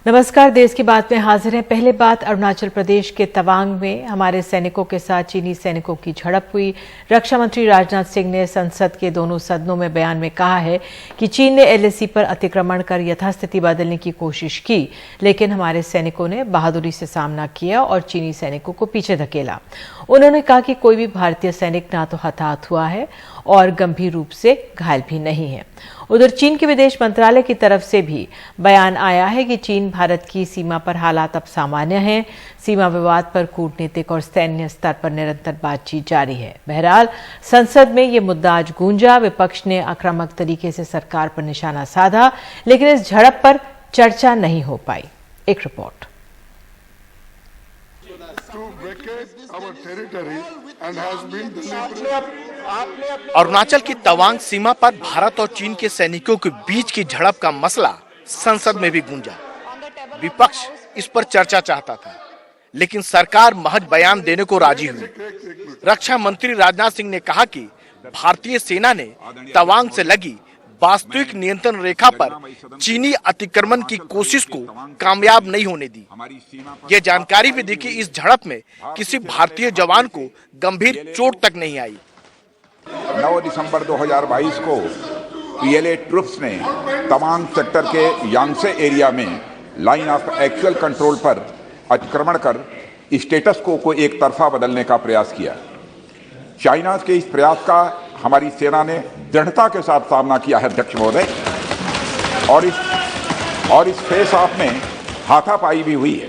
नमस्कार, देश की बात में हाजिर हैं। पहले बात अरुणाचल प्रदेश के तवांग में हमारे सैनिकों के साथ चीनी सैनिकों की झड़प हुई। रक्षा मंत्री राजनाथ सिंह ने संसद के दोनों सदनों में बयान में कहा है कि चीन ने एलएसी पर अतिक्रमण कर यथास्थिति बदलने की कोशिश की, लेकिन हमारे सैनिकों ने बहादुरी से सामना किया और चीनी सैनिकों को पीछे धकेला। उन्होंने कहा कि कोई भी भारतीय सैनिक ना तो हताहत हुआ है और गंभीर रूप से घायल भी नहीं है। उधर चीन के विदेश मंत्रालय की तरफ से भी बयान आया है कि चीन भारत की सीमा पर हालात अब सामान्य हैं। सीमा विवाद पर कूटनीतिक और सैन्य स्तर पर निरंतर बातचीत जारी है। बहरहाल संसद में ये मुद्दा आज गूंजा। विपक्ष ने आक्रामक तरीके से सरकार पर निशाना साधा, लेकिन इस झड़प पर चर्चा नहीं हो पाई। एक रिपोर्ट। अरुणाचल की तवांग सीमा पर भारत और चीन के सैनिकों के बीच की झड़प का मसला संसद में भी गूंजा। विपक्ष इस पर चर्चा चाहता था, लेकिन सरकार महज बयान देने को राजी हुई। रक्षा मंत्री राजनाथ सिंह ने कहा कि भारतीय सेना ने तवांग से लगी वास्तविक नियंत्रण रेखा पर चीनी अतिक्रमण की कोशिश को कामयाब नहीं होने दी। ये जानकारी भी दी कि इस झड़प में किसी भारतीय जवान को गंभीर चोट तक नहीं आई। 9 दिसंबर 2022 को पीएलए ट्रुप्स ने तवांग सेक्टर के यांगसे एरिया में लाइन ऑफ एक्चुअल कंट्रोल पर अतिक्रमण कर स्टेटस को एक तरफा बदलने का प्रयास किया। चाइना के इस प्रयास का हमारी सेना ने दृढ़ता के साथ सामना किया है, अध्यक्ष महोदय, और इस फेस ऑफ में हाथापाई भी हुई है।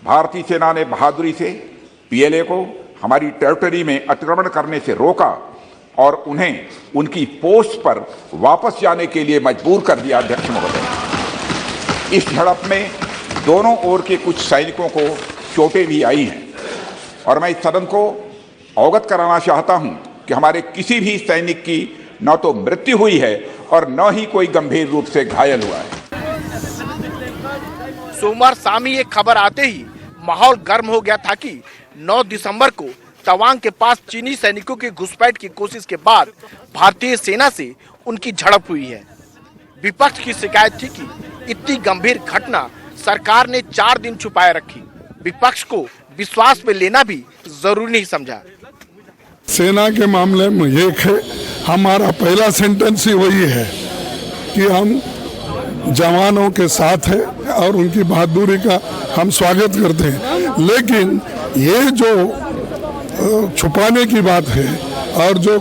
भारतीय सेना ने बहादुरी से पीएलए को हमारी टेरिटरी में अतिक्रमण करने से रोका और उन्हें उनकी पोस्ट पर वापस जाने के लिए मजबूर कर दिया, अध्यक्ष महोदय। इस झड़प में दोनों ओर के कुछ सैनिकों को चोटें भी आई हैं और मैं इस सदन को अवगत कराना चाहता हूं कि हमारे किसी भी सैनिक की न तो मृत्यु हुई है और न ही कोई गंभीर रूप से घायल हुआ है। सोमवार शाम ही ये खबर आते ही माहौल गर्म हो गया था कि 9 दिसंबर को तवांग के पास चीनी सैनिकों की घुसपैठ की कोशिश के बाद भारतीय सेना से उनकी झड़प हुई है। विपक्ष की शिकायत थी कि इतनी गंभीर घटना सरकार ने 4 दिन छुपाए रखी। विपक्ष को विश्वास में लेना भी जरूरी नहीं समझा। सेना के मामले में एक है, हमारा पहला सेंटेंस ही वही है कि हम जवानों के साथ है और उनकी बहादुरी का हम स्वागत करते हैं। लेकिन ये जो छुपाने की बात है और जो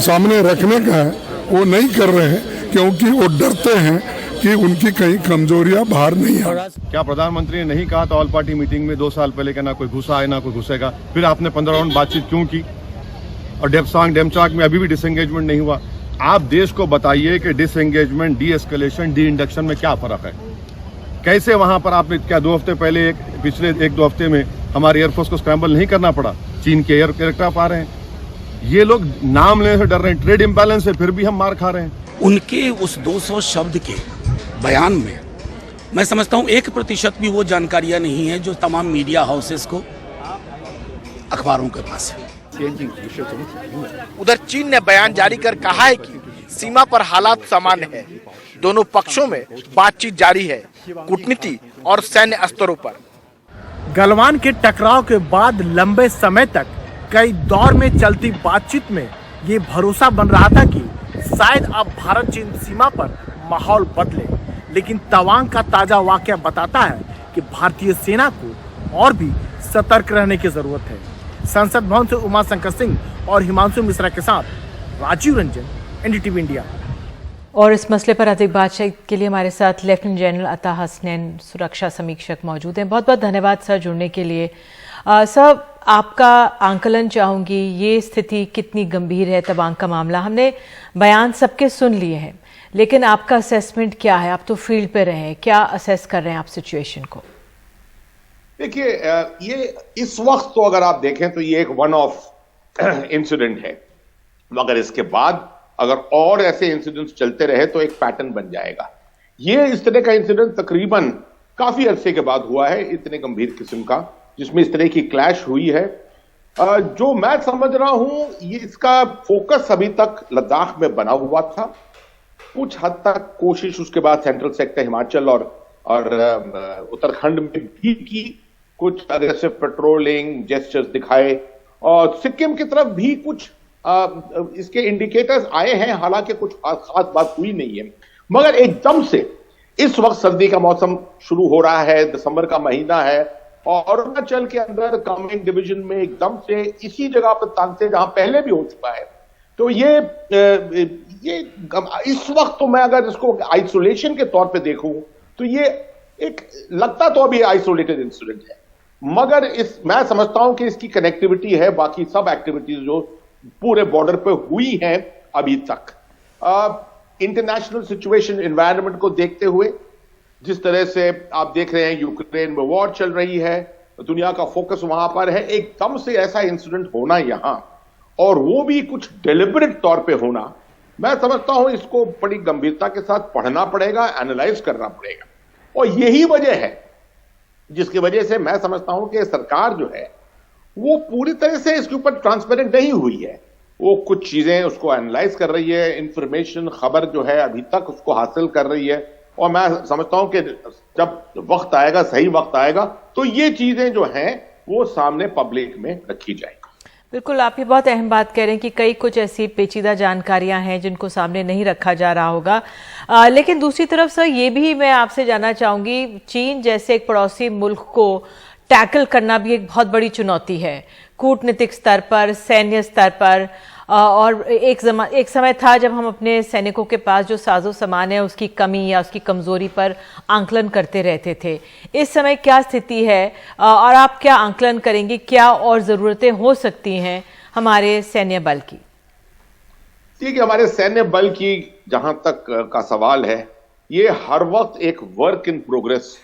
सामने रखने का है वो नहीं कर रहे हैं, क्योंकि वो डरते हैं कि उनकी कहीं कमजोरियां बाहर नहीं है। क्या प्रधानमंत्री ने नहीं कहा था ऑल पार्टी मीटिंग में 2 साल पहले कि ना कोई घुसा है ना कोई घुसेगा? फिर आपने 15 राउंड बातचीत क्यों की? और डेमचाक में अभी भी डिसएंगेजमेंट नहीं हुआ। आप देश को बताइए कि disengagement, D escalation, D induction में क्या फर्क है? कैसे वहां पर आपने क्या 2 हफ्ते पहले पिछले 1-2 हफ्ते में हमारे एयरफोर्स को स्क्रैम्बल नहीं करना पड़ा? चीन के एयरक्राफ्ट आ रहे हैं, ये लोग नाम लेने से डर रहे हैं। ट्रेड इम्बैलेंस है, फिर भी हम मार खा रहे हैं। उनके उस 200 शब्द के बयान में मैं समझता हूं 1% भी वो जानकारियां नहीं है जो तमाम मीडिया हाउसेस को, अखबारों के पास है। उधर चीन ने बयान जारी कर कहा है कि सीमा पर हालात सामान्य है। दोनों पक्षों में बातचीत जारी है, कूटनीति और सैन्य स्तरों पर। गलवान के टकराव के बाद लंबे समय तक कई दौर में चलती बातचीत में ये भरोसा बन रहा था कि शायद अब भारत चीन सीमा पर माहौल बदले, लेकिन तवांग का ताजा वाकया बताता है कि भारतीय सेना को और भी सतर्क रहने की जरूरत है। संसद भवन से उमा शंकर सिंह और हिमांशु मिश्रा के साथ राजीव रंजन, एनडीटीवी इंडिया। और इस मसले पर अधिक बातचीत के लिए हमारे साथ लेफ्टिनेंट जनरल अता हसनैन, सुरक्षा समीक्षक, मौजूद हैं। बहुत बहुत धन्यवाद सर जुड़ने के लिए। सर, आपका आंकलन चाहूंगी, ये स्थिति कितनी गंभीर है? तवांग का मामला, हमने बयान सबके सुन लिए हैं, लेकिन आपका असेसमेंट क्या है? आप तो फील्ड पे रहे हैं, क्या असेस कर रहे हैं आप सिचुएशन को? देखिए, ये इस वक्त तो अगर आप देखें तो ये एक वन ऑफ इंसिडेंट है, मगर इसके बाद अगर और ऐसे इंसिडेंट्स चलते रहे तो एक पैटर्न बन जाएगा। ये इस तरह का इंसिडेंट तकरीबन काफी अरसे के बाद हुआ है, इतने गंभीर किस्म का, जिसमें इस तरह की क्लैश हुई है। जो मैं समझ रहा हूं, ये इसका फोकस अभी तक लद्दाख में बना हुआ था। कुछ हद तक कोशिश उसके बाद सेंट्रल सेक्टर हिमाचल और और उत्तराखंड में भी की कुछ अग्रेसिव पेट्रोलिंग जेस्चर्स दिखाए, और सिक्किम की तरफ भी कुछ इसके इंडिकेटर्स आए हैं, हालांकि कुछ खास बात हुई नहीं है। मगर एकदम से इस वक्त सर्दी का मौसम शुरू हो रहा है, दिसंबर का महीना है, और अरुणाचल के अंदर कामेंग डिवीजन में एकदम से इसी जगह पर तांगते जहां पहले भी हो चुका है। तो ये इस वक्त तो मैं अगर इसको आइसोलेशन के तौर पे देखूं तो ये एक लगता तो अभी आइसोलेटेड इंसिडेंट है, मगर मैं समझता हूं कि इसकी कनेक्टिविटी है बाकी सब एक्टिविटीज जो पूरे बॉर्डर पे हुई हैं अभी तक। इंटरनेशनल सिचुएशन एनवायरनमेंट को देखते हुए जिस तरह से आप देख रहे हैं यूक्रेन में वॉर चल रही है, दुनिया का फोकस वहां पर है, एकदम से ऐसा इंसिडेंट होना यहां, और वो भी कुछ डेलिबरेट तौर पे होना, मैं समझता हूं इसको बड़ी गंभीरता के साथ पढ़ना पड़ेगा, एनालाइज करना पड़ेगा। और यही वजह है जिसकी वजह से मैं समझता हूं कि सरकार जो है वो पूरी तरह से इसके ऊपर ट्रांसपेरेंट नहीं हुई है। वो कुछ चीजें उसको एनालाइज कर रही है, इंफॉर्मेशन खबर जो है अभी तक उसको हासिल कर रही है, और मैं समझता हूं कि जब वक्त आएगा, सही वक्त आएगा, तो ये चीजें जो हैं वो सामने पब्लिक में रखी जाएगी। बिल्कुल, आप ये बहुत अहम बात कह रहे हैं कि कई कुछ ऐसी पेचीदा जानकारियां हैं जिनको सामने नहीं रखा जा रहा होगा। लेकिन दूसरी तरफ सर ये भी मैं आपसे जानना चाहूंगी, चीन जैसे एक पड़ोसी मुल्क को टैकल करना भी एक बहुत बड़ी चुनौती है, कूटनीतिक स्तर पर, सैन्य स्तर पर। और एक समय था जब हम अपने सैनिकों के पास जो साजो सामान है उसकी कमी या उसकी कमजोरी पर आंकलन करते रहते थे। इस समय क्या स्थिति है और आप क्या आंकलन करेंगे, क्या और जरूरतें हो सकती हैं हमारे सैन्य बल की? ठीक है, हमारे सैन्य बल की जहां तक का सवाल है, ये हर वक्त एक वर्क इन प्रोग्रेस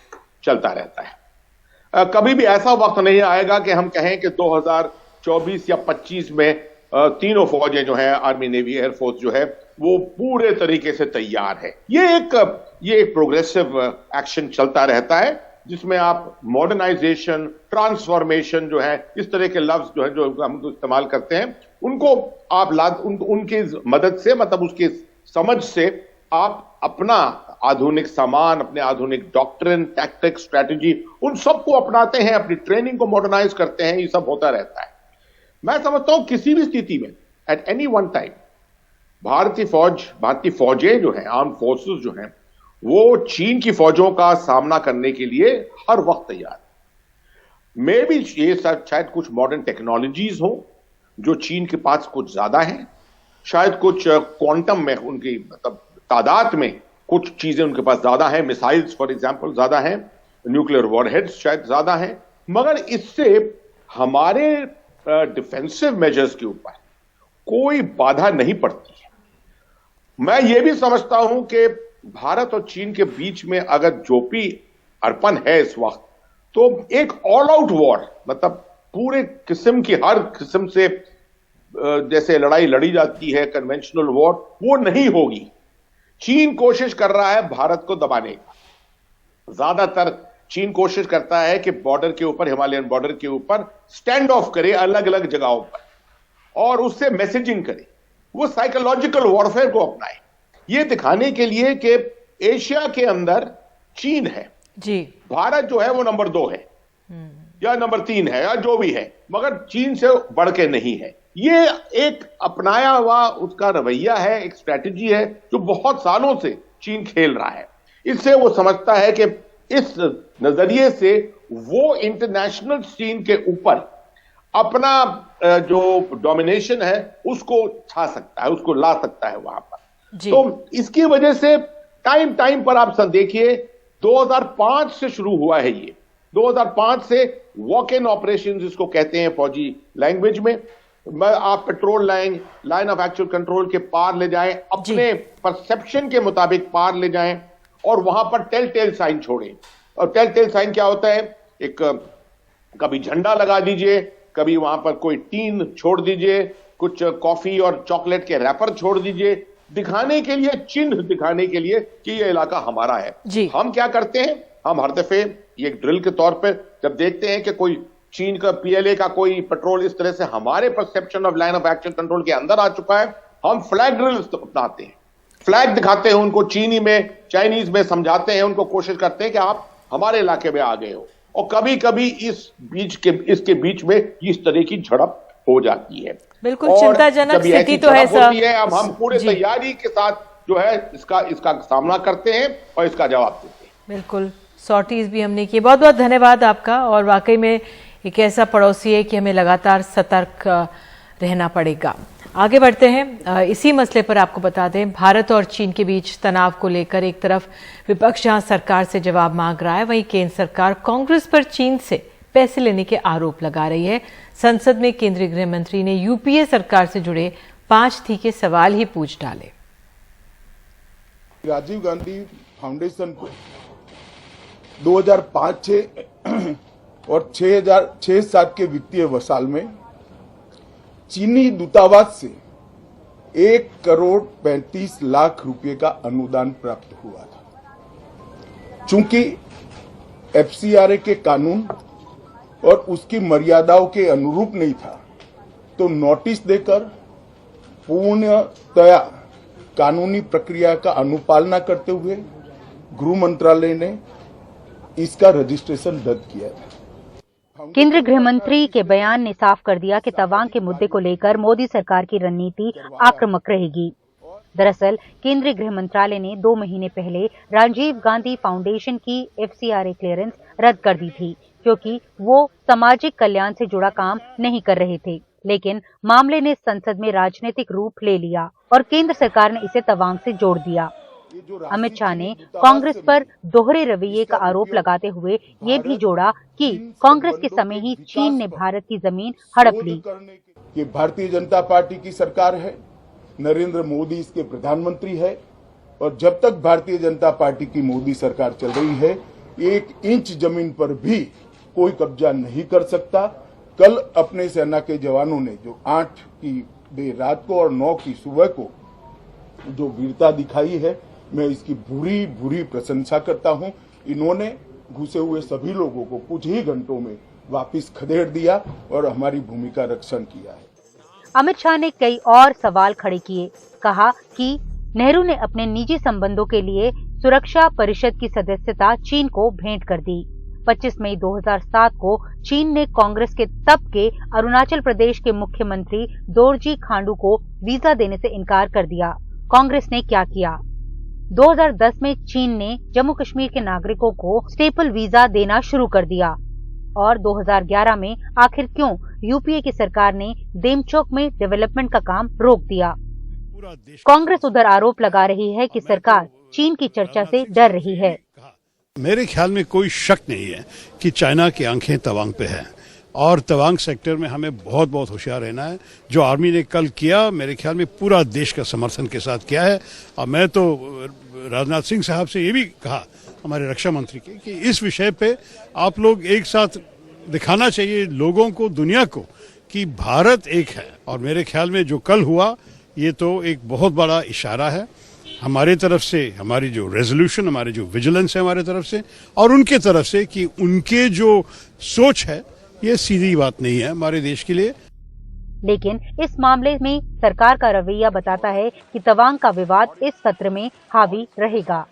चलता रहता है। कभी भी ऐसा वक्त नहीं आएगा कि हम कहें कि 2024 या 25 में तीनों फौजें जो है, आर्मी, नेवी, एयरफोर्स जो है, वो पूरे तरीके से तैयार है। ये एक प्रोग्रेसिव एक्शन चलता रहता है जिसमें आप मॉडर्नाइजेशन, ट्रांसफॉर्मेशन जो है, इस तरह के लफ्ज जो है जो हम इस्तेमाल करते हैं, उनको आप उनकी मदद से, मतलब उसकी समझ से आप अपना आधुनिक सामान, अपने आधुनिक डॉक्ट्रिन, टैक्टिक्स, स्ट्रेटजी, उन सबको अपनाते हैं, अपनी ट्रेनिंग को मॉडर्नाइज करते हैं। ये सब होता रहता है। मैं समझता हूं किसी भी स्थिति में एट एनी वन टाइम भारतीय फौजें जो हैं, आर्म फोर्सेस जो हैं, वो चीन की फौजों का सामना करने के लिए हर वक्त तैयार है। मे भी ये शायद कुछ मॉडर्न टेक्नोलॉजीज हो जो चीन के पास कुछ ज्यादा है, शायद कुछ क्वांटम में उनकी मतलब तादाद में कुछ चीजें उनके पास ज्यादा है, मिसाइल्स फॉर एग्जांपल ज्यादा है, न्यूक्लियर वॉरहेड्स शायद ज्यादा है, मगर इससे हमारे डिफेंसिव मेजर्स के ऊपर कोई बाधा नहीं पड़ती है। मैं ये भी समझता हूं कि भारत और चीन के बीच में अगर जो भी अड़पन है इस वक्त, तो एक ऑल आउट वॉर, मतलब पूरे किस्म की, हर किस्म से जैसे लड़ाई लड़ी जाती है कन्वेंशनल वॉर, वो नहीं होगी। चीन कोशिश कर रहा है भारत को दबाने का। ज्यादातर चीन कोशिश करता है कि बॉर्डर के ऊपर, हिमालयन बॉर्डर के ऊपर स्टैंड ऑफ करे अलग अलग जगहों पर और उससे मैसेजिंग करे, वो साइकोलॉजिकल वॉरफेयर को अपनाए, ये दिखाने के लिए कि एशिया के अंदर चीन है जी, भारत जो है वो नंबर 2 है या नंबर 3 है या जो भी है, मगर चीन से बढ़ के नहीं है। ये एक अपनाया हुआ उसका रवैया है, एक स्ट्रैटेजी है जो बहुत सालों से चीन खेल रहा है। इससे वो समझता है कि इस नजरिए से वो इंटरनेशनल सीन के ऊपर अपना जो डोमिनेशन है उसको छा सकता है, उसको ला सकता है वहां पर। तो इसकी वजह से टाइम पर आप देखिए 2005 से शुरू हुआ है ये, 2005 से वॉक इन ऑपरेशन जिसको कहते हैं फौजी लैंग्वेज में, आप petrol line of actual control के पार ले जाएं, अपने परसेप्शन के मुताबिक पार ले जाएं और वहां पर टेल साइन छोड़ें। और टेल साइन क्या होता है? एक कभी झंडा लगा दीजिए, कभी वहां पर कोई टीन छोड़ दीजिए, कुछ कॉफी और चॉकलेट के रैपर छोड़ दीजिए, दिखाने के लिए, चिन्ह दिखाने के लिए कि ये इलाका हमारा है। हम क्या करते हैं, हम हर दफे ये ड्रिल के तौर पर जब देखते हैं कि कोई चीन का पीएलए का कोई पेट्रोल इस तरह से हमारे perception of line of action control के अंदर आ चुका है, हम फ्लैग ड्रिल अपनाते हैं। फ्लैग दिखाते हैं उनको, चीनी में चाइनीज में समझाते हैं उनको, कोशिश करते हैं कि आप हमारे इलाके में आ गए हो। और कभी कभी इसके बीच में इस तरह की झड़प हो जाती है। बिल्कुल चिंताजनक स्थिति तो है सर। अब हम पूरे तैयारी के साथ जो है इसका सामना करते हैं और इसका जवाब देते हैं। बिल्कुल, सॉर्टीज भी हमने की। बहुत बहुत धन्यवाद आपका। और वाकई में एक ऐसा पड़ोसी है कि हमें लगातार सतर्क रहना पड़ेगा। आगे बढ़ते हैं। इसी मसले पर आपको बता दें, भारत और चीन के बीच तनाव को लेकर एक तरफ विपक्ष जहां सरकार से जवाब मांग रहा है, वहीं केंद्र सरकार कांग्रेस पर चीन से पैसे लेने के आरोप लगा रही है। संसद में केंद्रीय गृह मंत्री ने यूपीए सरकार से जुड़े 5 तीखे सवाल ही पूछ डाले। राजीव गांधी फाउंडेशन को 2005-6 और 2006-7 के वित्तीय साल में चीनी दूतावास से 1,35 लाख रुपए का अनुदान प्राप्त हुआ था। चूंकि एफसीआरए के कानून और उसकी मर्यादाओं के अनुरूप नहीं था, तो नोटिस देकर पूर्णतया कानूनी प्रक्रिया का अनुपालना करते हुए गृह मंत्रालय ने इसका रजिस्ट्रेशन रद्द किया था। केंद्रीय गृह मंत्री के बयान ने साफ कर दिया कि तवांग के मुद्दे को लेकर मोदी सरकार की रणनीति आक्रामक रहेगी। दरअसल केंद्रीय गृह मंत्रालय ने 2 महीने पहले राजीव गांधी फाउंडेशन की एफसीआरए क्लियरेंस रद्द कर दी थी, क्योंकि वो सामाजिक कल्याण से जुड़ा काम नहीं कर रहे थे। लेकिन मामले ने संसद में राजनीतिक रूप ले लिया और केंद्र सरकार ने इसे तवांग से जोड़ दिया। अमित शाह ने कांग्रेस पर दोहरे रवैये का आरोप लगाते हुए ये भी जोड़ा कि कांग्रेस के समय ही चीन ने भारत की जमीन हड़प ली। ये भारतीय जनता पार्टी की सरकार है, नरेंद्र मोदी इसके प्रधानमंत्री है, और जब तक भारतीय जनता पार्टी की मोदी सरकार चल रही है, 1 इंच जमीन पर भी कोई कब्जा नहीं कर सकता। कल अपने सेना के जवानों ने जो 8 की देर रात को और 9 की सुबह को जो वीरता दिखाई है, मैं इसकी बुरी प्रशंसा करता हूं। इन्होंने घुसे हुए सभी लोगों को कुछ ही घंटों में वापस खदेड़ दिया और हमारी भूमि का रक्षण किया है। अमित शाह ने कई और सवाल खड़े किए। कहा कि नेहरू ने अपने निजी संबंधों के लिए सुरक्षा परिषद की सदस्यता चीन को भेंट कर दी। 25 मई 2007 को चीन ने कांग्रेस के तब के अरुणाचल प्रदेश के मुख्यमंत्री दोरजी खांडू को वीजा देने से इनकार कर दिया। कांग्रेस ने क्या किया? 2010 में चीन ने जम्मू कश्मीर के नागरिकों को स्टेपल वीजा देना शुरू कर दिया। और 2011 में आखिर क्यों यूपीए की सरकार ने देमचौक में डेवलपमेंट का काम रोक दिया? कांग्रेस उधर आरोप लगा रही है कि सरकार चीन की चर्चा से डर रही है। मेरे ख्याल में कोई शक नहीं है कि चाइना की आंखें तवांग पे हैं और तवांग सेक्टर में हमें बहुत बहुत होशियार रहना है। जो आर्मी ने कल किया, मेरे ख्याल में पूरा देश का समर्थन के साथ किया है। और मैं तो राजनाथ सिंह साहब से ये भी कहा, हमारे रक्षा मंत्री के, कि इस विषय पे आप लोग एक साथ दिखाना चाहिए लोगों को, दुनिया को, कि भारत एक है। और मेरे ख्याल में जो कल हुआ, ये तो एक बहुत बड़ा इशारा है हमारे तरफ से, हमारी जो रेजोल्यूशन, हमारी जो विजिलेंस है हमारे तरफ से और उनके तरफ से, कि उनके जो सोच है ये सीधी बात नहीं है हमारे देश के लिए। लेकिन इस मामले में सरकार का रवैया बताता है कि तवांग का विवाद इस सत्र में हावी रहेगा।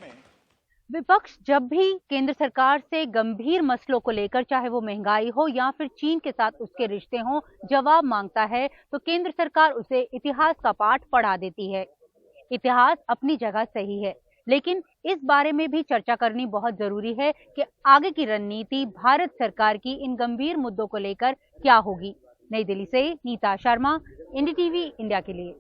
विपक्ष जब भी केंद्र सरकार से गंभीर मसलों को लेकर, चाहे वो महंगाई हो या फिर चीन के साथ उसके रिश्ते हों, जवाब मांगता है, तो केंद्र सरकार उसे इतिहास का पाठ पढ़ा देती है। इतिहास अपनी जगह सही है, लेकिन इस बारे में भी चर्चा करनी बहुत जरूरी है कि आगे की रणनीति भारत सरकार की इन गंभीर मुद्दों को लेकर क्या होगी। नई दिल्ली से नीता शर्मा, एनडीटीवी इंडिया के लिए।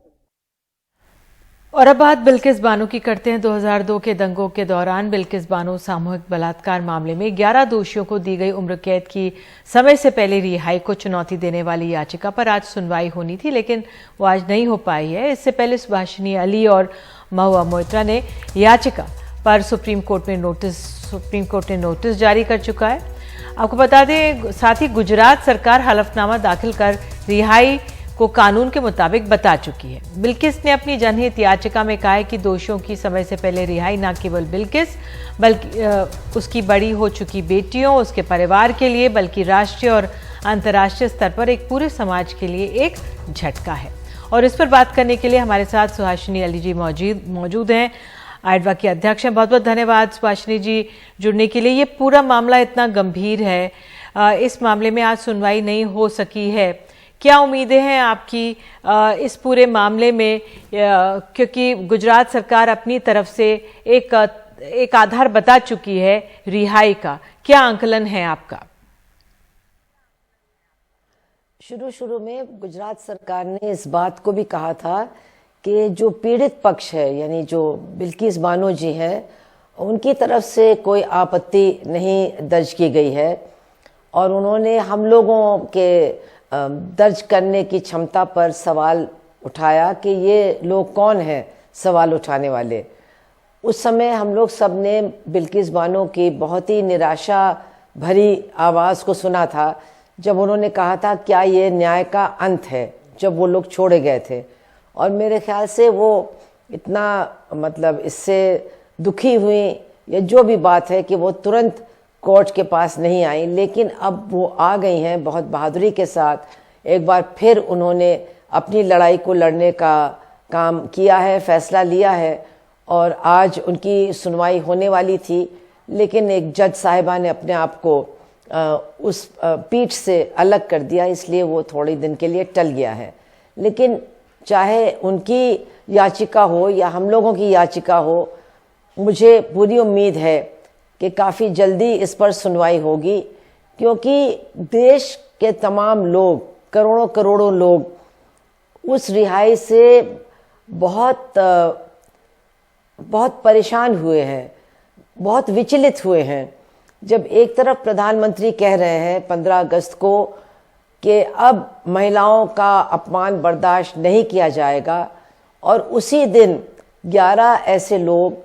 और अब बात बिल्किस बानो की करते हैं। 2002 के दंगों के दौरान बिल्किस बानो सामूहिक बलात्कार मामले में 11 दोषियों को दी गई उम्र कैद की समय से पहले रिहाई को चुनौती देने वाली याचिका पर आज सुनवाई होनी थी, लेकिन वो आज नहीं हो पाई है। इससे पहले सुभाषिनी अली और महुआ मोइत्रा ने याचिका पर सुप्रीम कोर्ट ने नोटिस जारी कर चुका है। आपको बता दें, साथ ही गुजरात सरकार हलफनामा दाखिल कर रिहाई को कानून के मुताबिक बता चुकी है। बिल्किस ने अपनी जनहित याचिका में कहा है कि दोषियों की समय से पहले रिहाई न केवल बिल्किस बल्कि उसकी बड़ी हो चुकी बेटियों, उसके परिवार के लिए, बल्कि राष्ट्रीय और अंतर्राष्ट्रीय स्तर पर एक पूरे समाज के लिए एक झटका है। और इस पर बात करने के लिए हमारे साथ सुहासिनी अली जी मौजूद हैं, आइडवा के अध्यक्ष हैं। बहुत बहुत धन्यवाद सुहासिनी जी जुड़ने के लिए। ये पूरा मामला इतना गंभीर है, इस मामले में आज सुनवाई नहीं हो सकी है, क्या उम्मीदें हैं आपकी इस पूरे मामले में, क्योंकि गुजरात सरकार अपनी तरफ से एक आधार बता चुकी है रिहाई का, क्या आंकलन है आपका? शुरू में गुजरात सरकार ने इस बात को भी कहा था कि जो पीड़ित पक्ष है, यानी जो बिल्किस बानो जी हैं, उनकी तरफ से कोई आपत्ति नहीं दर्ज की गई है और उन्होंने हम लोगों के दर्ज करने की क्षमता पर सवाल उठाया कि ये लोग कौन हैं सवाल उठाने वाले। उस समय हम लोग सब ने बिल्किस बानो की बहुत ही निराशा भरी आवाज़ को सुना था जब उन्होंने कहा था क्या ये न्याय का अंत है, जब वो लोग छोड़े गए थे। और मेरे ख्याल से वो इतना मतलब इससे दुखी हुई या जो भी बात है कि वो तुरंत कोर्ट के पास नहीं आई, लेकिन अब वो आ गई हैं बहुत बहादुरी के साथ। एक बार फिर उन्होंने अपनी लड़ाई को लड़ने का काम किया है, फैसला लिया है और आज उनकी सुनवाई होने वाली थी, लेकिन एक जज साहिबा ने अपने आप को उस पीठ से अलग कर दिया, इसलिए वो थोड़े दिन के लिए टल गया है। लेकिन चाहे उनकी याचिका हो या हम लोगों की याचिका हो, मुझे पूरी उम्मीद है कि काफ़ी जल्दी इस पर सुनवाई होगी, क्योंकि देश के तमाम लोग, करोड़ों करोड़ों लोग उस रिहाई से बहुत परेशान हुए हैं, बहुत विचलित हुए हैं। जब एक तरफ प्रधानमंत्री कह रहे हैं 15 अगस्त को कि अब महिलाओं का अपमान बर्दाश्त नहीं किया जाएगा, और उसी दिन 11 ऐसे लोग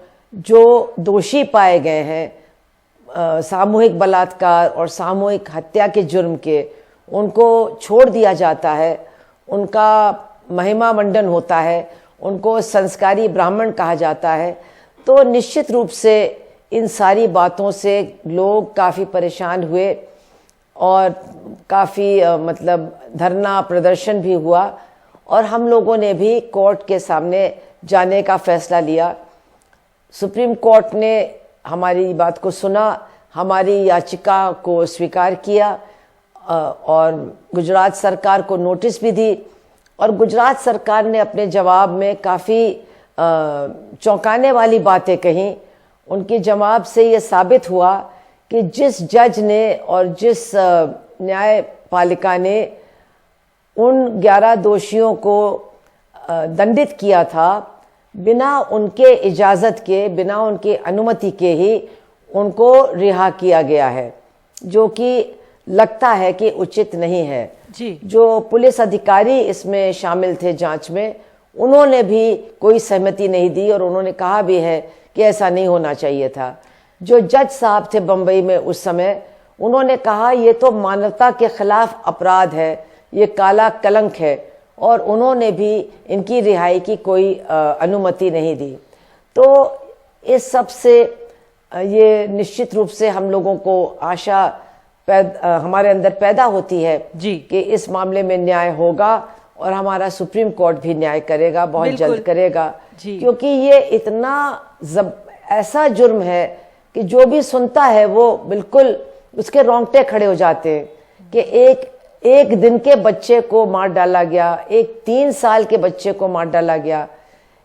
जो दोषी पाए गए हैं सामूहिक बलात्कार और सामूहिक हत्या के जुर्म के, उनको छोड़ दिया जाता है, उनका महिमा मंडन होता है, उनको संस्कारी ब्राह्मण कहा जाता है। तो निश्चित रूप से इन सारी बातों से लोग काफ़ी परेशान हुए और काफ़ी मतलब धरना प्रदर्शन भी हुआ और हम लोगों ने भी कोर्ट के सामने जाने का फैसला लिया। सुप्रीम कोर्ट ने हमारी बात को सुना, हमारी याचिका को स्वीकार किया और गुजरात सरकार को नोटिस भी दी, और गुजरात सरकार ने अपने जवाब में काफ़ी चौंकाने वाली बातें कहीं। उनके जवाब से ये साबित हुआ कि जिस जज ने और जिस न्यायपालिका ने उन 11 दोषियों को दंडित किया था, बिना उनके इजाज़त के, बिना उनके अनुमति के ही उनको रिहा किया गया है, जो कि लगता है कि उचित नहीं है जी। जो पुलिस अधिकारी इसमें शामिल थे जांच में, उन्होंने भी कोई सहमति नहीं दी और उन्होंने कहा भी है कि ऐसा नहीं होना चाहिए था। जो जज साहब थे बम्बई में उस समय, उन्होंने कहा ये तो मानवता के खिलाफ अपराध है, ये काला कलंक है, और उन्होंने भी इनकी रिहाई की कोई अनुमति नहीं दी। तो इस सब से ये निश्चित रूप से हम लोगों को आशा हमारे अंदर पैदा होती है जी कि इस मामले में न्याय होगा और हमारा सुप्रीम कोर्ट भी न्याय करेगा, बहुत जल्द करेगा, क्योंकि ये इतना ऐसा जुर्म है कि जो भी सुनता है वो बिल्कुल उसके रोंगटे खड़े हो जाते हैं कि एक दिन के बच्चे को मार डाला गया, एक 3 साल के बच्चे को मार डाला गया,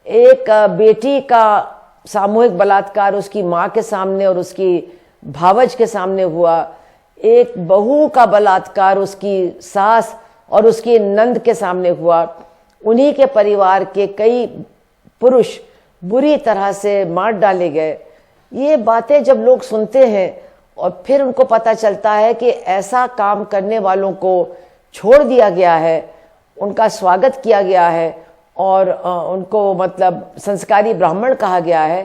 एक बेटी का सामूहिक बलात्कार उसकी माँ के सामने और उसकी भावज के सामने हुआ, एक बहू का बलात्कार उसकी सास और उसकी नंद के सामने हुआ, उन्हीं के परिवार के कई पुरुष बुरी तरह से मार डाले गए। ये बातें जब लोग सुनते हैं और फिर उनको पता चलता है कि ऐसा काम करने वालों को छोड़ दिया गया है, उनका स्वागत किया गया है और उनको मतलब संस्कारी ब्राह्मण कहा गया है,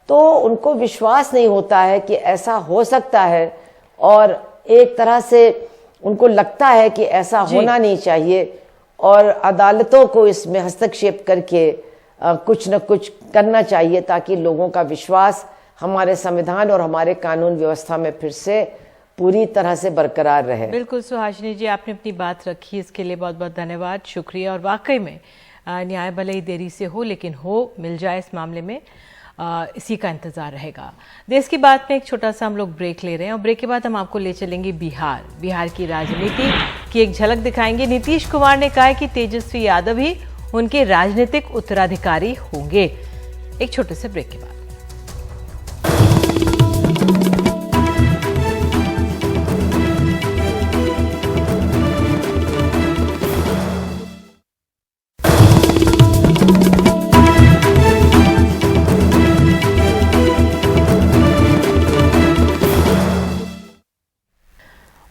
तो उनको विश्वास नहीं होता है कि ऐसा हो सकता है, और एक तरह से उनको लगता है कि ऐसा होना नहीं चाहिए और अदालतों को इसमें हस्तक्षेप करके कुछ न कुछ करना चाहिए ताकि लोगों का विश्वास हमारे संविधान और हमारे कानून व्यवस्था में फिर से पूरी तरह से बरकरार रहे। बिल्कुल सुहासिनी जी, आपने अपनी बात रखी, इसके लिए बहुत बहुत धन्यवाद, शुक्रिया। और वाकई में न्याय भले ही देरी से हो, लेकिन मिल जाए इस मामले में, इसी का इंतजार रहेगा। देश की बात में एक छोटा सा हम लोग ब्रेक ले रहे हैं और ब्रेक के बाद हम आपको ले चलेंगे बिहार की राजनीति की एक झलक दिखाएंगे। नीतीश कुमार ने कहा है कि तेजस्वी यादव ही उनके राजनीतिक उत्तराधिकारी होंगे। एक छोटे से ब्रेक के बाद।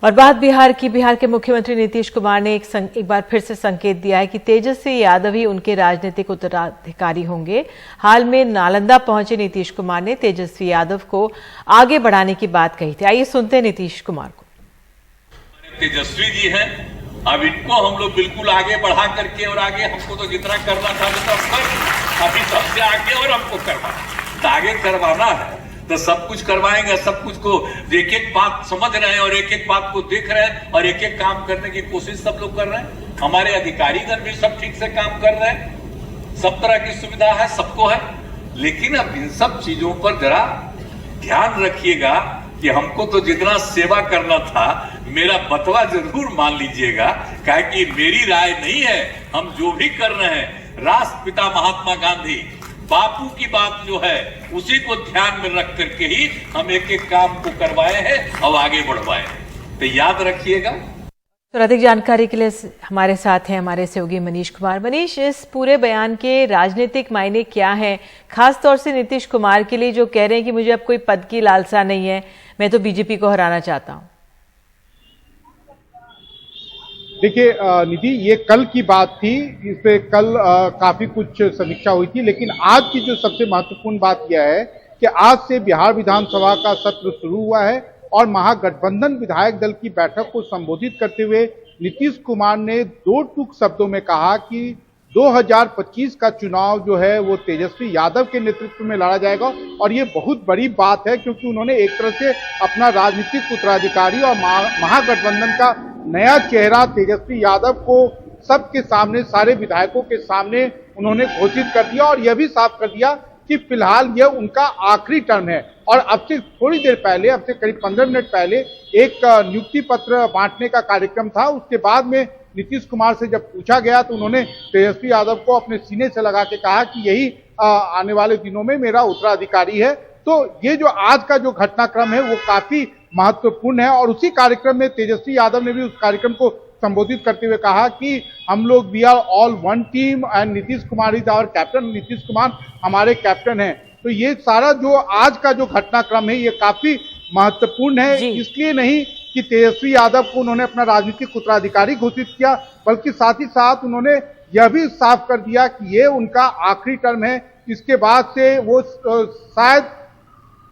और बात बिहार के मुख्यमंत्री नीतीश कुमार ने एक बार फिर से संकेत दिया है कि तेजस्वी यादव ही उनके राजनीतिक उत्तराधिकारी होंगे। हाल में नालंदा पहुंचे नीतीश कुमार ने तेजस्वी यादव को आगे बढ़ाने की बात कही थी। आइए सुनते हैं नीतीश कुमार को। तेजस्वी जी हैं, अब इनको हम लोग बिल्कुल आगे बढ़ा करके, और आगे हमको तो जितना करना था अभी सबसे आगे और हमको करवाना, आगे करवाना है तो सब कुछ करवाएंगे। सब कुछ को एक एक बात समझ रहे हैं और एक एक बात को देख रहे हैं और एक एक काम करने की कोशिश सब लोग कर रहे हैं। हमारे अधिकारीगण भी सब ठीक से काम कर रहे हैं, सब तरह की सुविधा है, सबको है। लेकिन अब इन सब चीजों पर जरा ध्यान रखिएगा कि हमको तो जितना सेवा करना था, मेरा बतवा जरूर मान लीजिएगा, क्या कि मेरी राय नहीं है। हम जो भी कर रहे हैं, राष्ट्रपिता महात्मा गांधी बापू की बात जो है उसी को ध्यान में रख करके ही हम एक एक काम को करवाए हैं और आगे बढ़वाए हैं, तो याद रखिएगा। तो अधिक जानकारी के लिए हमारे साथ हैं हमारे सहयोगी मनीष कुमार। मनीष, इस पूरे बयान के राजनीतिक मायने क्या हैं, खासतौर से नीतीश कुमार के लिए जो कह रहे हैं कि मुझे अब कोई पद की लालसा नहीं है, मैं तो बीजेपी को हराना चाहता हूं। देखिए निधि, ये कल की बात थी, इस पे कल काफी कुछ समीक्षा हुई थी, लेकिन आज की जो सबसे महत्वपूर्ण बात यह है कि आज से बिहार विधानसभा का सत्र शुरू हुआ है और महागठबंधन विधायक दल की बैठक को संबोधित करते हुए नीतीश कुमार ने दो टूक शब्दों में कहा कि 2025 का चुनाव जो है वो तेजस्वी यादव के नेतृत्व में लड़ा जाएगा। और ये बहुत बड़ी बात है क्योंकि उन्होंने एक तरह से अपना राजनीतिक उत्तराधिकारी और महागठबंधन का नया चेहरा तेजस्वी यादव को सबके सामने, सारे विधायकों के सामने उन्होंने घोषित कर दिया और यह भी साफ कर दिया कि फिलहाल यह उनका आखिरी टर्म है। और अब से थोड़ी देर पहले, अब से करीब 15 मिनट पहले एक नियुक्ति पत्र बांटने का कार्यक्रम था। उसके बाद में नीतीश कुमार से जब पूछा गया तो उन्होंने तेजस्वी यादव को अपने सीने से लगा के कहा कि यही आने वाले दिनों में मेरा उत्तराधिकारी है। तो ये जो आज का जो घटनाक्रम है वो काफी महत्वपूर्ण है और उसी कार्यक्रम में तेजस्वी यादव ने भी उस कार्यक्रम को संबोधित करते हुए कहा कि हम लोग we are all one team and Nitish Kumar is our captain, Nitish Kumar हमारे कैप्टन हैं। तो ये सारा जो आज का जो घटनाक्रम है ये काफी महत्वपूर्ण है, इसलिए नहीं कि तेजस्वी यादव को उन्होंने अपना राजनीतिक उत्तराधिकारी घोषित किया, बल्कि साथ ही साथ उन्होंने यह भी साफ कर दिया कि ये उनका आखिरी टर्म है। इसके बाद से वो शायद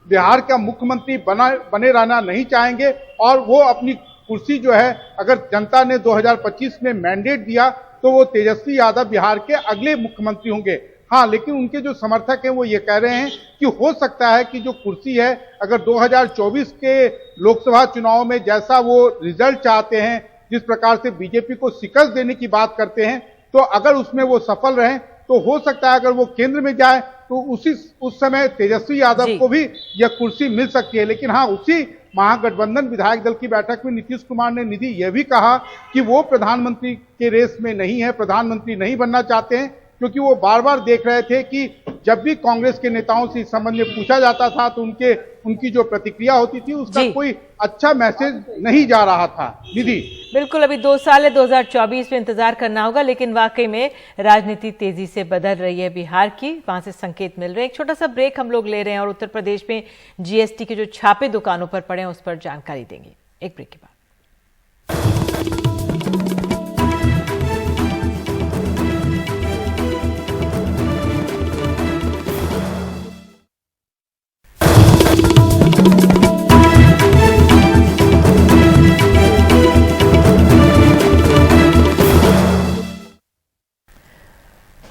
बिहार का मुख्यमंत्री बने रहना नहीं चाहेंगे और वो अपनी कुर्सी जो है, अगर जनता ने 2025 में मैंडेट दिया तो वो तेजस्वी यादव बिहार के अगले मुख्यमंत्री होंगे। हाँ, लेकिन उनके जो समर्थक हैं वो ये कह रहे हैं कि हो सकता है कि जो कुर्सी है, अगर 2024 के लोकसभा चुनाव में जैसा वो रिजल्ट चाहते हैं, जिस प्रकार से बीजेपी को शिकस्त देने की बात करते हैं, तो अगर उसमें वो सफल रहे तो हो सकता है अगर वो केंद्र में जाए तो उस समय तेजस्वी यादव को भी यह कुर्सी मिल सकती है। लेकिन हाँ, उसी महागठबंधन विधायक दल की बैठक में नीतीश कुमार ने निधि यह भी कहा कि वो प्रधानमंत्री के रेस में नहीं है, प्रधानमंत्री नहीं बनना चाहते हैं, क्योंकि वो बार बार देख रहे थे कि जब भी कांग्रेस के नेताओं से इस संबंध में पूछा जाता था तो उनकी जो प्रतिक्रिया होती थी उसका कोई अच्छा मैसेज नहीं जा रहा था। निधि, बिल्कुल, अभी 2 साल है, 2024 में इंतजार करना होगा, लेकिन वाकई में राजनीति तेजी से बदल रही है बिहार की, वहां से संकेत मिल रहे हैं। एक छोटा सा ब्रेक हम लोग ले रहे हैं और उत्तर प्रदेश में जीएसटी के जो छापे दुकानों पर पड़े हैं उस पर जानकारी देंगे एक ब्रेक के बाद।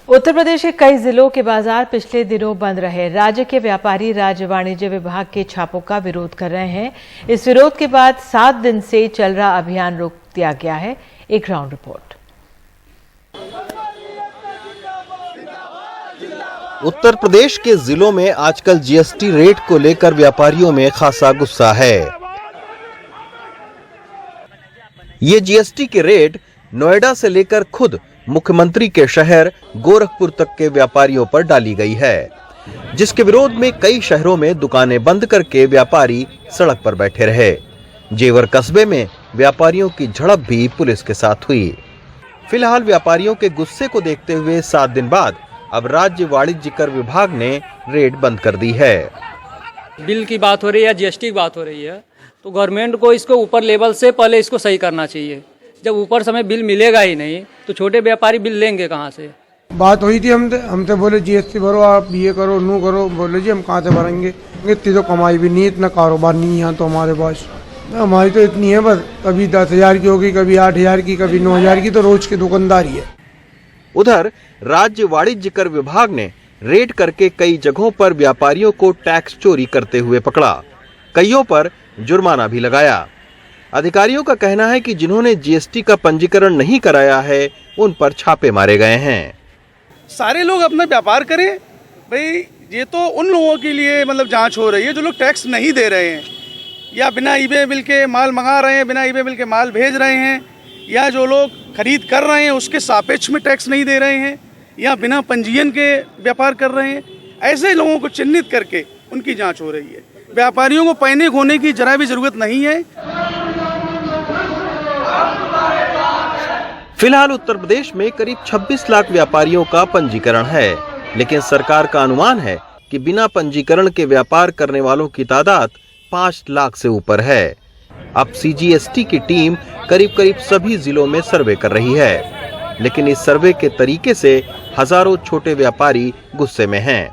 उत्तर प्रदेश के कई जिलों के बाजार पिछले दिनों बंद रहे। राज्य के व्यापारी राज्य वाणिज्य विभाग के छापों का विरोध कर रहे हैं। इस विरोध के बाद 7 दिन से चल रहा अभियान रोक दिया गया है। एक ग्राउंड रिपोर्ट। उत्तर प्रदेश के जिलों में आजकल जीएसटी रेट को लेकर व्यापारियों में खासा गुस्सा है। ये जीएसटी के रेट नोएडा से लेकर खुद मुख्यमंत्री के शहर गोरखपुर तक के व्यापारियों पर डाली गई है, जिसके विरोध में कई शहरों में दुकानें बंद करके व्यापारी सड़क पर बैठे रहे। जेवर कस्बे में व्यापारियों की झड़प भी पुलिस के साथ हुई। फिलहाल व्यापारियों के गुस्से को देखते हुए 7 दिन बाद अब राज्य वाणिज्य कर विभाग ने रेड बंद कर दी है। बिल की बात हो रही है, जीएसटी की बात हो रही है, तो गवर्नमेंट को इसको ऊपर लेवल से पहले इसको सही करना चाहिए। जब ऊपर समय बिल मिलेगा ही नहीं तो छोटे व्यापारी बिल लेंगे कहाँ से। बात हुई थी हमसे बोले जीएसटी भरो, आप ये करो नू करो। बोले जी हम कहाँ से भरेंगे, इतनी तो कमाई भी नहीं, इतना कारोबार नहीं है यहाँ तो हमारे पास। हमारी तो इतनी है बस, कभी 10,000 की होगी, कभी 8,000 की, कभी 9,000 की, तो रोज की दुकानदारी है। उधर राज्य वाणिज्य कर विभाग ने रेड करके कई जगहों पर व्यापारियों को टैक्स चोरी करते हुए पकड़ा, कईयों पर जुर्माना भी लगाया। अधिकारियों का कहना है कि जिन्होंने जीएसटी का पंजीकरण नहीं कराया है उन पर छापे मारे गए हैं। सारे लोग अपना व्यापार करें भाई, ये तो उन लोगों के लिए मतलब जांच हो रही है जो लोग टैक्स नहीं दे रहे हैं या बिना ईबे बिल के माल मंगा रहे हैं, बिना ईबे बिल के माल भेज रहे हैं, या जो लोग खरीद कर रहे हैं उसके सापेक्ष में टैक्स नहीं दे रहे हैं, या बिना पंजीयन के व्यापार कर रहे हैं। ऐसे लोगों को चिन्हित करके उनकी जांच हो रही है। व्यापारियों को पैनिक होने की जरा भी जरूरत नहीं है। फिलहाल उत्तर प्रदेश में करीब 26 लाख व्यापारियों का पंजीकरण है, लेकिन सरकार का अनुमान है कि बिना पंजीकरण के व्यापार करने वालों की तादाद 5 लाख से ऊपर है। अब सीजीएसटी की टीम करीब सभी जिलों में सर्वे कर रही है, लेकिन इस सर्वे के तरीके से हजारों छोटे व्यापारी गुस्से में हैं।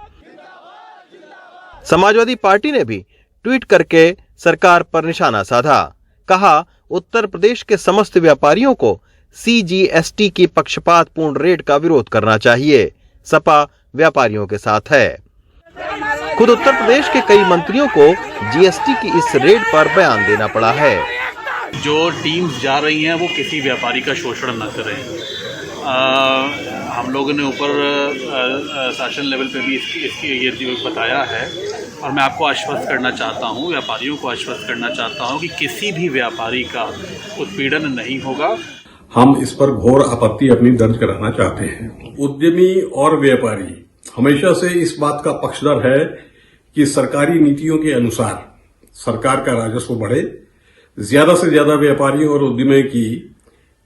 समाजवादी पार्टी ने भी ट्वीट करके सरकार पर निशाना साधा। कहा, उत्तर प्रदेश के समस्त व्यापारियों को सीजीएसटी की पक्षपातपूर्ण रेट का विरोध करना चाहिए। सपा व्यापारियों के साथ है। खुद उत्तर प्रदेश के कई मंत्रियों को जीएसटी की इस रेट पर बयान देना पड़ा है। जो टीम्स जा रही हैं वो किसी व्यापारी का शोषण न करें। हम लोगों ने ऊपर शासन लेवल पे भी इसकी ये बताया है, और मैं आपको आश्वस्त करना चाहता हूँ, व्यापारियों को आश्वस्त करना चाहता हूँ कि किसी भी व्यापारी का उत्पीड़न नहीं होगा। हम इस पर घोर आपत्ति अपनी दर्ज कराना चाहते हैं। उद्यमी और व्यापारी हमेशा से इस बात का पक्षधर है कि सरकारी नीतियों के अनुसार सरकार का राजस्व बढ़े, ज्यादा से ज्यादा व्यापारियों और उद्यमियों की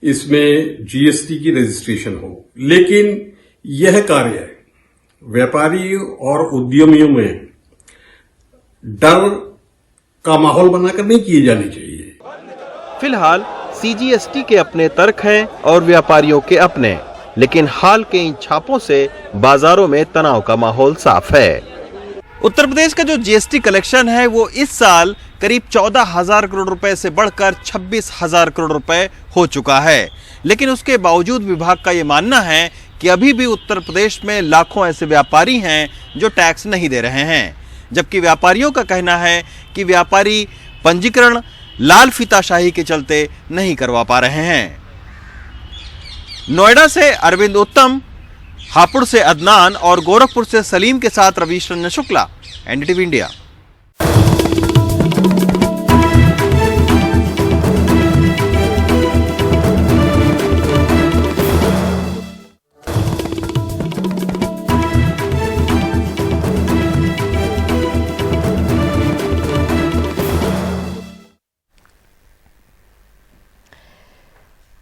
इसमें जीएसटी की रजिस्ट्रेशन हो। लेकिन यह कार्य व्यापारी और उद्यमियों में डर का माहौल बनाकर नहीं किए जाने चाहिए। फिलहाल सीजीएसटी के अपने तर्क हैं और व्यापारियों के अपने, लेकिन हाल के इन छापों से बाजारों में तनाव का माहौल साफ है। उत्तर प्रदेश का जो जीएसटी कलेक्शन है वो इस साल करीब 14,000 करोड़ रुपए से बढ़कर 26,000 करोड़ रुपए हो चुका है, लेकिन उसके बावजूद विभाग का ये मानना है कि अभी भी उत्तर प्रदेश में लाखों ऐसे व्यापारी हैं जो टैक्स नहीं दे रहे हैं, जबकि व्यापारियों का कहना है कि व्यापारी पंजीकरण लाल फीताशाही के चलते नहीं करवा पा रहे हैं। नोएडा से अरविंद उत्तम, हापुड़ से अदनान और गोरखपुर से सलीम के साथ रवीश रंजन शुक्ला, एनडीटीवी इंडिया।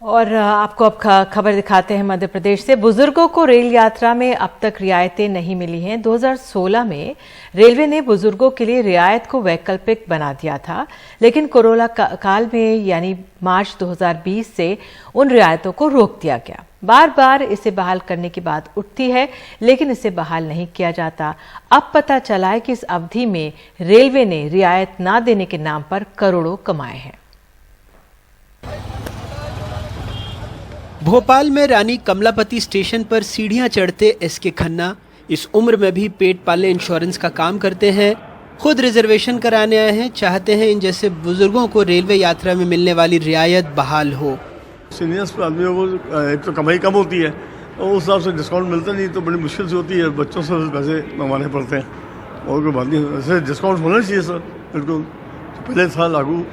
और आपको अब खबर दिखाते हैं मध्य प्रदेश से। बुजुर्गों को रेल यात्रा में अब तक रियायतें नहीं मिली हैं। 2016 में रेलवे ने बुजुर्गों के लिए रियायत को वैकल्पिक बना दिया था, लेकिन कोरोना काल में यानी मार्च 2020 से उन रियायतों को रोक दिया गया। बार बार इसे बहाल करने की बात उठती है, लेकिन इसे बहाल नहीं किया जाता। अब पता चला है कि इस अवधि में रेलवे ने रियायत ना देने के नाम पर करोड़ों कमाए हैं। भोपाल में रानी कमलापति स्टेशन पर सीढ़ियां चढ़ते एसके खन्ना इस उम्र में भी पेट पाले इंश्योरेंस का काम करते हैं। खुद रिजर्वेशन कराने आए हैं, चाहते हैं इन जैसे बुजुर्गों को रेलवे यात्रा में मिलने वाली रियायत बहाल हो। सीनियर्स आदमियों को एक तो कमाई कम होती है और उस हिसाब से डिस्काउंट मिलता नहीं तो बड़ी मुश्किल से होती है, बच्चों से पैसे मंगवाने पड़ते हैं और कोई बात नहीं। वैसे डिस्काउंट होना चाहिए सर, बिल्कुल पहले था लागू,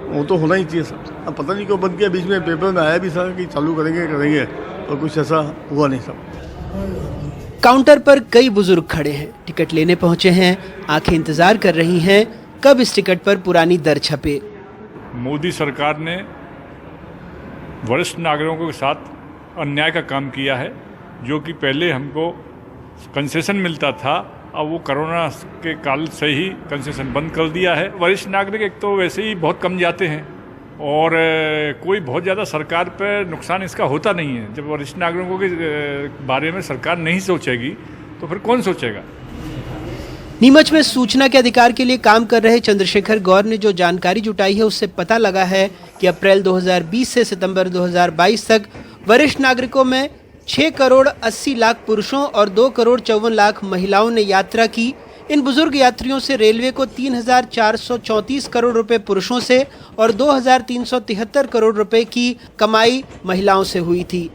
वो तो होना ही चाहिए सर। अब पता नहीं क्यों बंद किया, बीच में पेपर में आया भी था कि चालू करेंगे और कुछ ऐसा हुआ नहीं सर। काउंटर पर कई बुजुर्ग खड़े हैं, टिकट लेने पहुंचे हैं, आंखें इंतजार कर रही हैं कब इस टिकट पर पुरानी दर छपे। मोदी सरकार ने वरिष्ठ नागरिकों के साथ अन्याय का काम किया है। जो कि पहले हमको कंसेशन मिलता था, अब वो कोरोना के काल से ही कंसेशन बंद कर दिया है। वरिष्ठ नागरिक एक तो वैसे ही बहुत कम जाते हैं और कोई बहुत ज़्यादा सरकार पर नुकसान इसका होता नहीं है। जब वरिष्ठ नागरिकों के बारे में सरकार नहीं सोचेगी तो फिर कौन सोचेगा। नीमच में सूचना के अधिकार के लिए काम कर रहे चंद्रशेखर गौर ने जो जानकारी जुटाई है उससे पता लगा है कि अप्रैल 2020 से सितंबर 2022 तक वरिष्ठ नागरिकों में 6 करोड़ 80 लाख पुरुषों और 2 करोड़ 54 लाख महिलाओं ने यात्रा की। इन बुजुर्ग यात्रियों से रेलवे को 3,434 करोड़ रुपए पुरुषों से और 2,373 करोड़ रुपए की कमाई महिलाओं से हुई थी।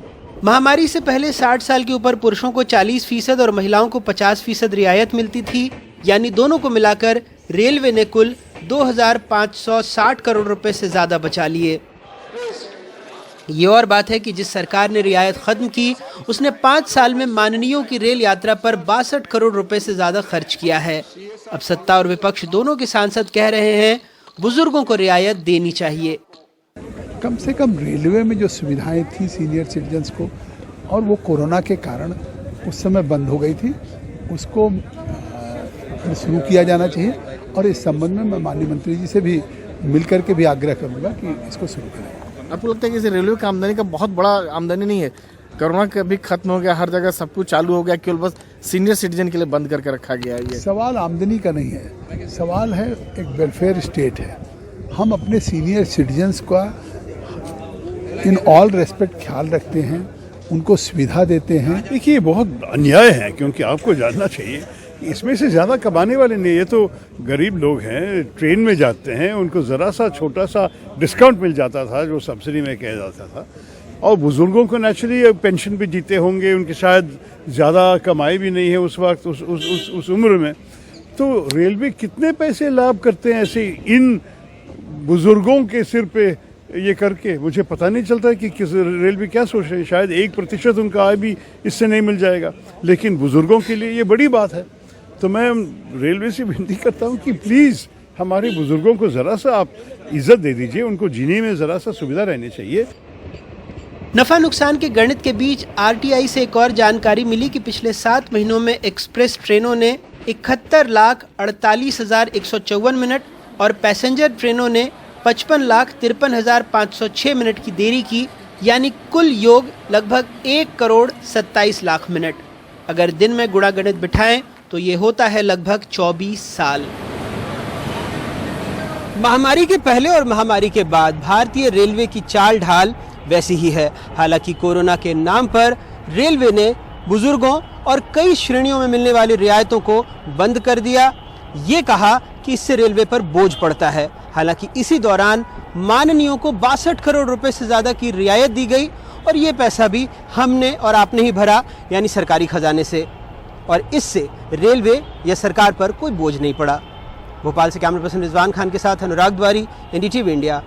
महामारी से पहले 60 साल के ऊपर पुरुषों को 40% और महिलाओं को 50% रियायत मिलती थी, यानी दोनों को मिलाकर रेलवे ने कुल 2,560 करोड़ रुपए से ज्यादा बचा लिए। ये और बात है कि जिस सरकार ने रियायत खत्म की उसने 5 साल में माननीयों की रेल यात्रा पर 62 करोड़ रुपए से ज्यादा खर्च किया है। अब सत्ता और विपक्ष दोनों के सांसद कह रहे हैं बुजुर्गों को रियायत देनी चाहिए। कम से कम रेलवे में जो सुविधाएं थी सीनियर सिटीजन्स को, और वो कोरोना के कारण उस समय बंद हो गई थी, उसको शुरू किया जाना चाहिए। और इस संबंध में मैं माननीय मंत्री जी से भी मिलकर के भी आग्रह करूंगा कि इसको शुरू करें। आपको लगता है कि इसे रेलवे का आमदनी का बहुत बड़ा आमदनी नहीं है? कोरोना का भी खत्म हो गया, हर जगह सब कुछ चालू हो गया, केवल बस सीनियर सिटीजन के लिए बंद करके रखा गया है। ये सवाल आमदनी का नहीं है, सवाल है एक वेलफेयर स्टेट है। हम अपने सीनियर सिटीजन्स का इन ऑल रेस्पेक्ट ख्याल रखते हैं, उनको सुविधा देते हैं। देखिए बहुत अन्याय है, क्योंकि आपको जानना चाहिए इसमें से ज़्यादा कमाने वाले नहीं, ये तो गरीब लोग हैं, ट्रेन में जाते हैं, उनको ज़रा सा छोटा सा डिस्काउंट मिल जाता था जो सब्सिडी में किया जाता था। और बुजुर्गों को नेचुरली पेंशन भी जीते होंगे, उनकी शायद ज़्यादा कमाई भी नहीं है उस वक्त उस उम्र में। तो रेलवे कितने पैसे लाभ करते हैं ऐसे इन बुजुर्गों के सिर पे ये करके, मुझे पता नहीं चलता कि किस रेलवे क्या सोच रही है। शायद 1% उनका आय भी इससे नहीं मिल जाएगा, लेकिन बुजुर्गों के लिए ये बड़ी बात है। तो मैं रेलवे से विनती करता हूँ कि प्लीज़ हमारे बुजुर्गों को ज़रा सा आप इज्जत दे दीजिए, उनको जीने में ज़रा सा सुविधा रहनी चाहिए। नफा नुकसान के गणित के बीच आरटीआई से एक और जानकारी मिली कि पिछले 7 महीनों में एक्सप्रेस ट्रेनों ने 71,48,154 मिनट और पैसेंजर ट्रेनों ने 55,53,506 मिनट की देरी की, यानी कुल योग लगभग 1,27 लाख मिनट। अगर दिन में गुणा गणित बिठाएं तो ये होता है लगभग 24 साल। महामारी के पहले और महामारी के बाद भारतीय रेलवे की चाल ढाल वैसी ही है। हालांकि कोरोना के नाम पर रेलवे ने बुजुर्गों और कई श्रेणियों में मिलने वाली रियायतों को बंद कर दिया। ये कहा कि इससे रेलवे पर बोझ पड़ता है। हालांकि इसी दौरान माननीयों को 62 करोड़ रुपए से ज्यादा की रियायत दी गई और ये पैसा भी हमने और आपने ही भरा, यानी सरकारी खजाने से, और इससे रेलवे या सरकार पर कोई बोझ नहीं पड़ा। भोपाल से कैमरा पर्सन रिजवान खान के साथ अनुराग द्वारी, एनडीटीवी इंडिया।